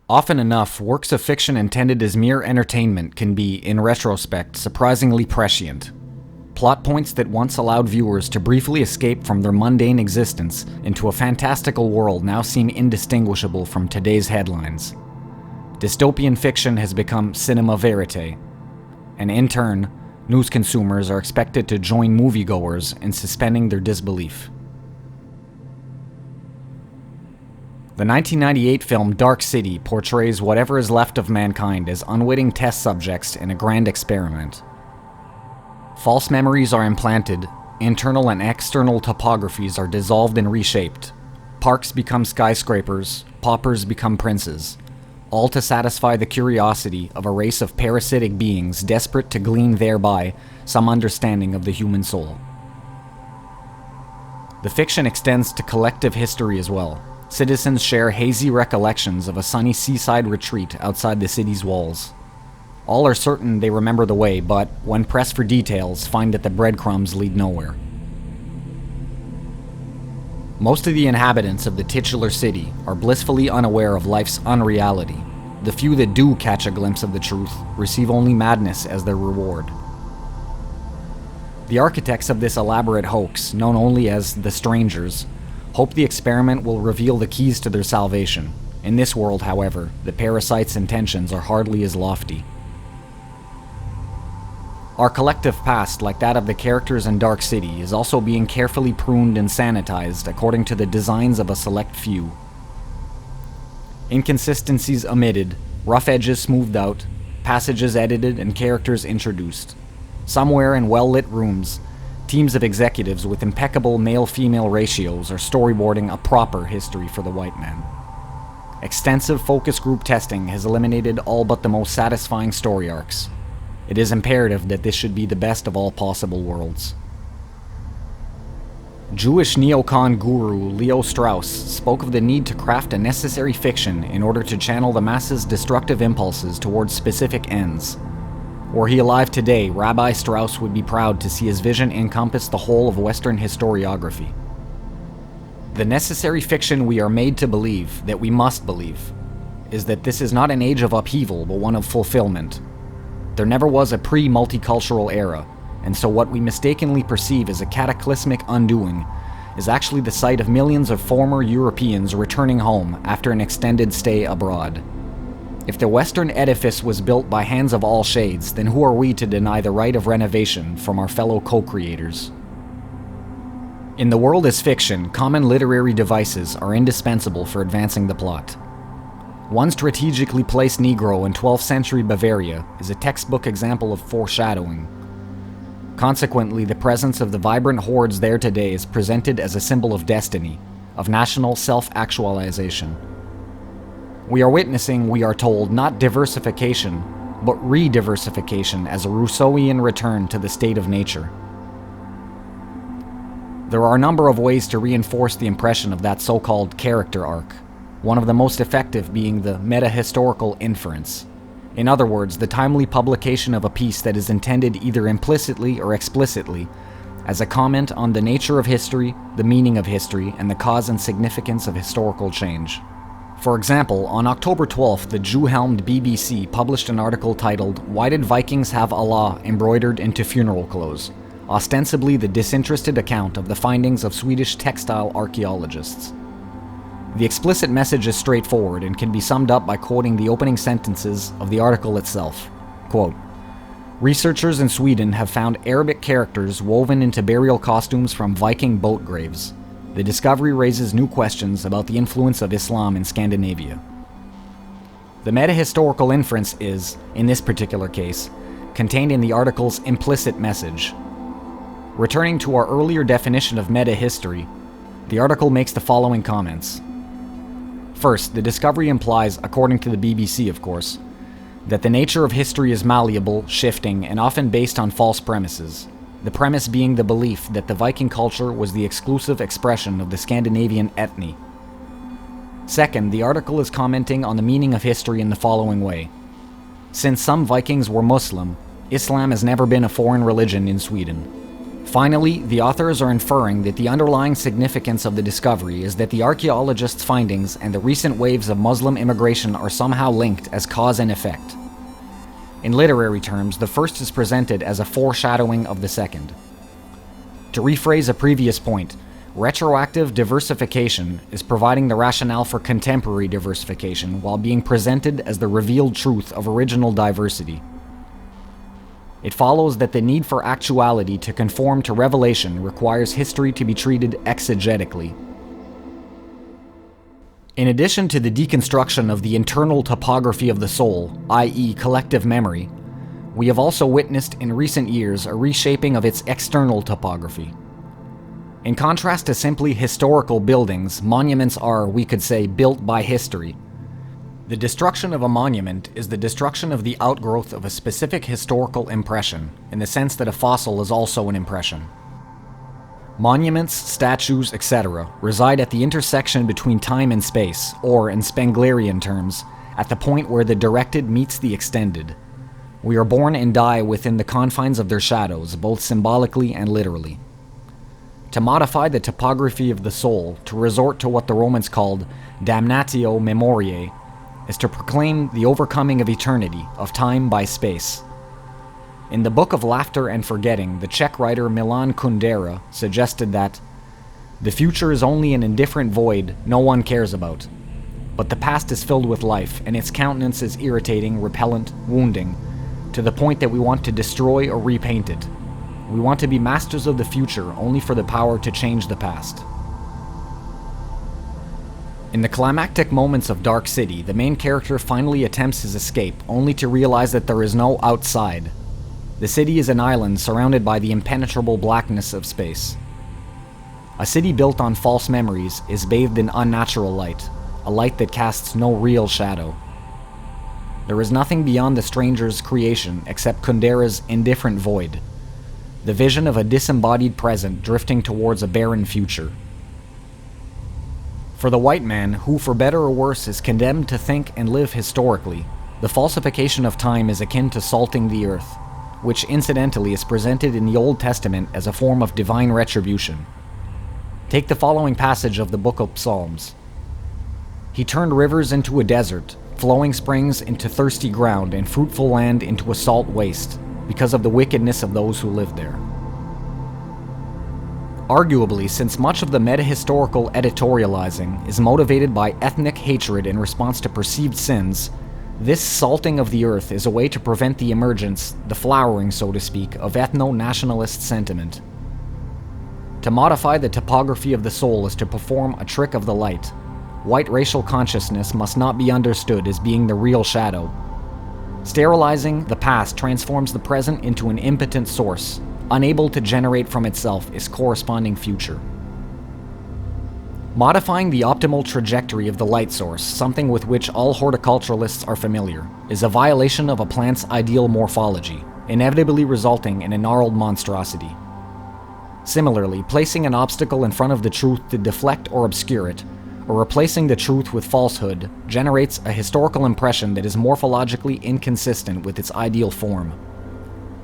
Often enough, works of fiction intended as mere entertainment can be, in retrospect, surprisingly prescient. Plot points that once allowed viewers to briefly escape from their mundane existence into a fantastical world now seem indistinguishable from today's headlines. Dystopian fiction has become cinema verite, and in turn, news consumers are expected to join moviegoers in suspending their disbelief. The 1998 film Dark City portrays whatever is left of mankind as unwitting test subjects in a grand experiment. False memories are implanted, internal and external topographies are dissolved and reshaped, parks become skyscrapers, paupers become princes, all to satisfy the curiosity of a race of parasitic beings desperate to glean thereby some understanding of the human soul. The fiction extends to collective history as well. Citizens share hazy recollections of a sunny seaside retreat outside the city's walls. All are certain they remember the way, but when pressed for details, find that the breadcrumbs lead nowhere. Most of the inhabitants of the titular city are blissfully unaware of life's unreality. The few that do catch a glimpse of the truth receive only madness as their reward. The architects of this elaborate hoax, known only as the Strangers, hope the experiment will reveal the keys to their salvation. In this world, however, the parasite's intentions are hardly as lofty. Our collective past, like that of the characters in Dark City, is also being carefully pruned and sanitized according to the designs of a select few. Inconsistencies omitted, rough edges smoothed out, passages edited, and characters introduced. Somewhere in well-lit rooms, teams of executives with impeccable male-female ratios are storyboarding a proper history for the white man. Extensive focus group testing has eliminated all but the most satisfying story arcs. It is imperative that this should be the best of all possible worlds. Jewish neocon guru Leo Strauss spoke of the need to craft a necessary fiction in order to channel the masses' destructive impulses towards specific ends. Were he alive today, Rabbi Strauss would be proud to see his vision encompass the whole of Western historiography. The necessary fiction we are made to believe, that we must believe, is that this is not an age of upheaval, but one of fulfillment. There never was a pre-multicultural era, and so what we mistakenly perceive as a cataclysmic undoing is actually the site of millions of former Europeans returning home after an extended stay abroad. If the Western edifice was built by hands of all shades, then who are we to deny the right of renovation from our fellow co-creators? In the world as fiction, common literary devices are indispensable for advancing the plot. One strategically placed Negro in 12th century Bavaria is a textbook example of foreshadowing. Consequently, the presence of the vibrant hordes there today is presented as a symbol of destiny, of national self-actualization. We are witnessing, we are told, not diversification, but re-diversification as a Rousseauian return to the state of nature. There are a number of ways to reinforce the impression of that so-called character arc, one of the most effective being the meta-historical inference. In other words, the timely publication of a piece that is intended either implicitly or explicitly as a comment on the nature of history, the meaning of history, and the cause and significance of historical change. For example, on October 12th, the Jew-helmed BBC published an article titled "Why Did Vikings Have Allah Embroidered into Funeral Clothes?", ostensibly the disinterested account of the findings of Swedish textile archaeologists. The explicit message is straightforward and can be summed up by quoting the opening sentences of the article itself. Quote, "Researchers in Sweden have found Arabic characters woven into burial costumes from Viking boat graves. The discovery raises new questions about the influence of Islam in Scandinavia." The meta-historical inference is, in this particular case, contained in the article's implicit message. Returning to our earlier definition of meta-history, the article makes the following comments. First, the discovery implies, according to the BBC of course, that the nature of history is malleable, shifting, and often based on false premises. The premise being the belief that the Viking culture was the exclusive expression of the Scandinavian ethne. Second, the article is commenting on the meaning of history in the following way. Since some Vikings were Muslim, Islam has never been a foreign religion in Sweden. Finally, the authors are inferring that the underlying significance of the discovery is that the archaeologists' findings and the recent waves of Muslim immigration are somehow linked as cause and effect. In literary terms, the first is presented as a foreshadowing of the second. To rephrase a previous point, retroactive diversification is providing the rationale for contemporary diversification while being presented as the revealed truth of original diversity. It follows that the need for actuality to conform to revelation requires history to be treated exegetically. In addition to the deconstruction of the internal topography of the soul, i.e. collective memory, we have also witnessed in recent years a reshaping of its external topography. In contrast to simply historical buildings, monuments are, we could say, built by history. The destruction of a monument is the destruction of the outgrowth of a specific historical impression, in the sense that a fossil is also an impression. Monuments, statues, etc. reside at the intersection between time and space, or, in Spenglerian terms, at the point where the directed meets the extended. We are born and die within the confines of their shadows, both symbolically and literally. To modify the topography of the soul, to resort to what the Romans called damnatio memoriae, is to proclaim the overcoming of eternity, of time by space. In the Book of Laughter and Forgetting, the Czech writer Milan Kundera suggested that the future is only an indifferent void no one cares about, but the past is filled with life, and its countenance is irritating, repellent, wounding, to the point that we want to destroy or repaint it. We want to be masters of the future only for the power to change the past. In the climactic moments of Dark City, the main character finally attempts his escape, only to realize that there is no outside. The city is an island surrounded by the impenetrable blackness of space. A city built on false memories is bathed in unnatural light, a light that casts no real shadow. There is nothing beyond the stranger's creation except Kundera's indifferent void, the vision of a disembodied present drifting towards a barren future. For the white man, who for better or worse is condemned to think and live historically, the falsification of time is akin to salting the earth, which incidentally is presented in the Old Testament as a form of divine retribution. Take the following passage of the Book of Psalms. He turned rivers into a desert, flowing springs into thirsty ground, and fruitful land into a salt waste, because of the wickedness of those who lived there. Arguably, since much of the metahistorical editorializing is motivated by ethnic hatred in response to perceived sins, this salting of the earth is a way to prevent the emergence, the flowering, so to speak, of ethno-nationalist sentiment. To modify the topography of the soul is to perform a trick of the light. White racial consciousness must not be understood as being the real shadow. Sterilizing the past transforms the present into an impotent source, unable to generate from itself its corresponding future. Modifying the optimal trajectory of the light source, something with which all horticulturalists are familiar, is a violation of a plant's ideal morphology, inevitably resulting in a gnarled monstrosity. Similarly, placing an obstacle in front of the truth to deflect or obscure it, or replacing the truth with falsehood, generates a historical impression that is morphologically inconsistent with its ideal form.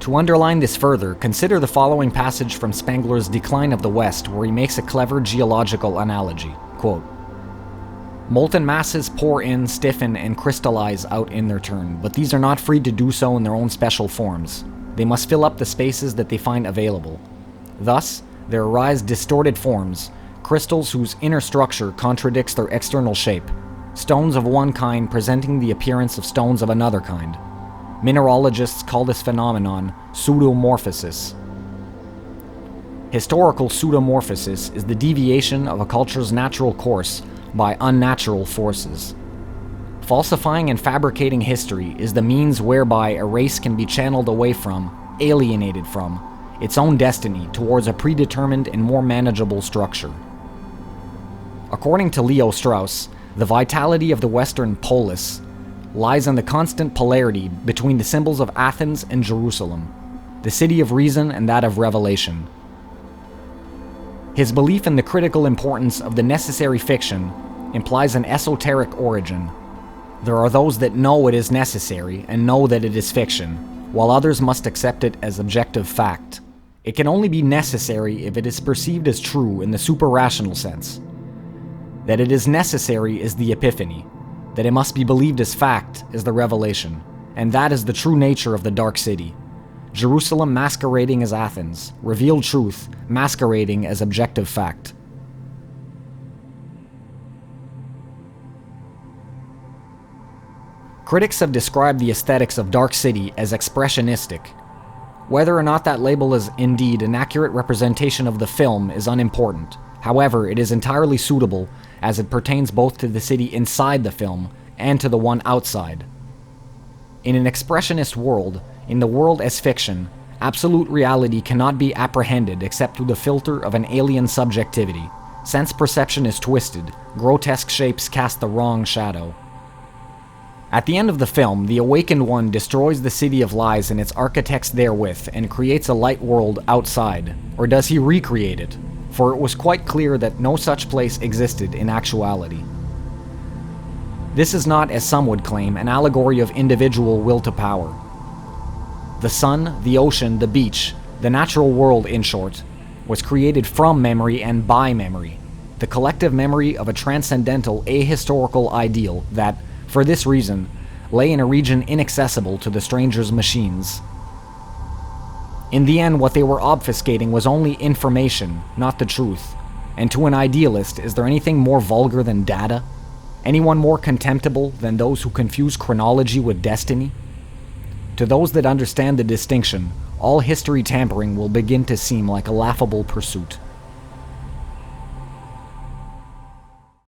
To underline this further, consider the following passage from Spengler's Decline of the West, where he makes a clever geological analogy. Quote, "Molten masses pour in, stiffen, and crystallize out in their turn, but these are not free to do so in their own special forms. They must fill up the spaces that they find available. Thus, there arise distorted forms, crystals whose inner structure contradicts their external shape, stones of one kind presenting the appearance of stones of another kind. Mineralogists call this phenomenon pseudomorphosis. Historical pseudomorphosis is the deviation of a culture's natural course by unnatural forces. Falsifying and fabricating history is the means whereby a race can be channeled away from, alienated from, its own destiny towards a predetermined and more manageable structure. According to Leo Strauss, the vitality of the Western polis lies in the constant polarity between the symbols of Athens and Jerusalem, the city of reason and that of revelation. His belief in the critical importance of the necessary fiction implies an esoteric origin. There are those that know it is necessary and know that it is fiction, while others must accept it as objective fact. It can only be necessary if it is perceived as true in the super-rational sense. That it is necessary is the epiphany. That it must be believed as fact is the revelation. And that is the true nature of the Dark City. Jerusalem masquerading as Athens, revealed truth masquerading as objective fact. Critics have described the aesthetics of Dark City as expressionistic. Whether or not that label is indeed an accurate representation of the film is unimportant. However, it is entirely suitable as it pertains both to the city inside the film and to the one outside. In an expressionist world, in the world as fiction, absolute reality cannot be apprehended except through the filter of an alien subjectivity. Sense perception is twisted, grotesque shapes cast the wrong shadow. At the end of the film, the Awakened One destroys the City of Lies and its architects therewith and creates a light world outside. Or does he recreate it? For it was quite clear that no such place existed in actuality. This is not, as some would claim, an allegory of individual will to power. The sun, the ocean, the beach, the natural world, in short, was created from memory and by memory, the collective memory of a transcendental ahistorical ideal that, for this reason, lay in a region inaccessible to the stranger's machines. In the end, what they were obfuscating was only information, not the truth. And to an idealist, is there anything more vulgar than data? Anyone more contemptible than those who confuse chronology with destiny? To those that understand the distinction, all history tampering will begin to seem like a laughable pursuit.